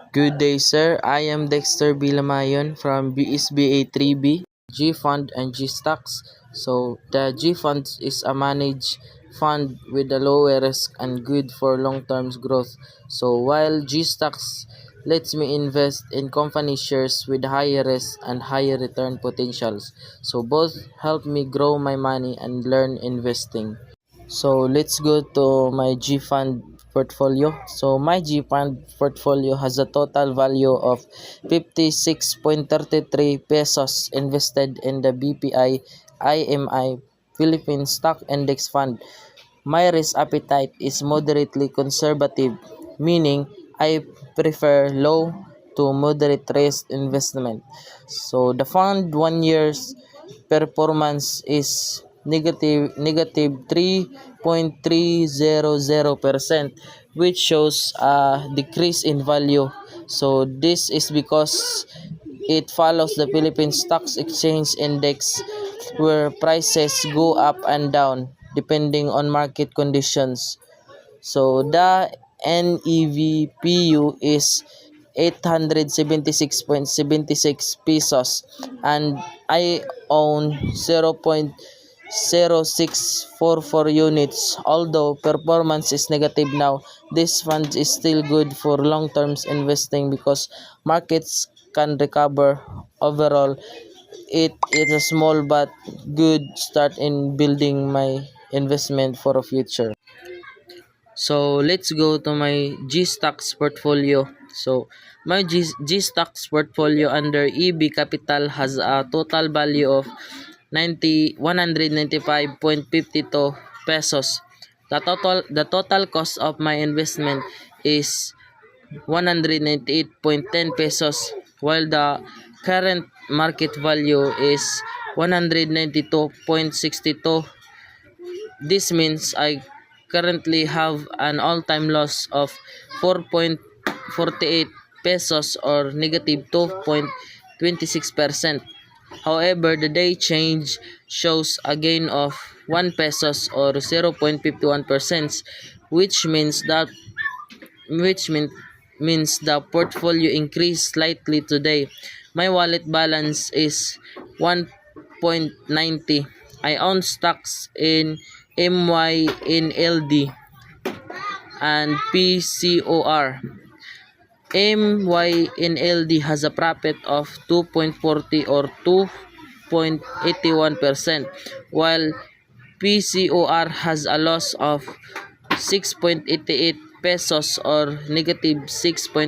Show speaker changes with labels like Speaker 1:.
Speaker 1: Good day, sir. I am Dexter Bilamayon from BSBA 3B, G Fund and G Stocks. So, the G Fund is a managed fund with a lower risk and good for long-term growth. So, while G Stocks lets me invest in company shares with higher risk and higher return potentials. So, both help me grow my money and learn investing. So let's go to my G Fund portfolio. So my G Fund portfolio has a total value of 56.33 pesos invested in the BPI IMI Philippine Stock Index Fund. My risk appetite is moderately conservative, meaning I prefer low to moderate risk investment. So the fund 1 year's performance is negative 3.300%, which shows a decrease in value. So this is because it follows the Philippine Stock Exchange Index, where prices go up and down depending on market conditions. So the NEVPU is 876.76 pesos, and I own 0.0644 units. Although performance is negative now, this fund is still good for long-term investing because markets can recover. Overall, it is a small but good start in building my investment for a future. So let's go to my G Stocks portfolio. So my G Stocks portfolio under EB Capital has a total value of 195.52 pesos. The total cost of my investment is 198.10 pesos, while the current market value is 192.62. This means I currently have an all-time loss of 4.48 pesos, or negative 2.26%. However, the day change shows a gain of 1 pesos, or 0.51%, which means that which means the portfolio increased slightly today. My wallet balance is 1.90. I own stocks in MYNLD and PCOR. MYNLD has a profit of 2.40 or 2.81%, while PCOR has a loss of 6.88 pesos, or negative 6.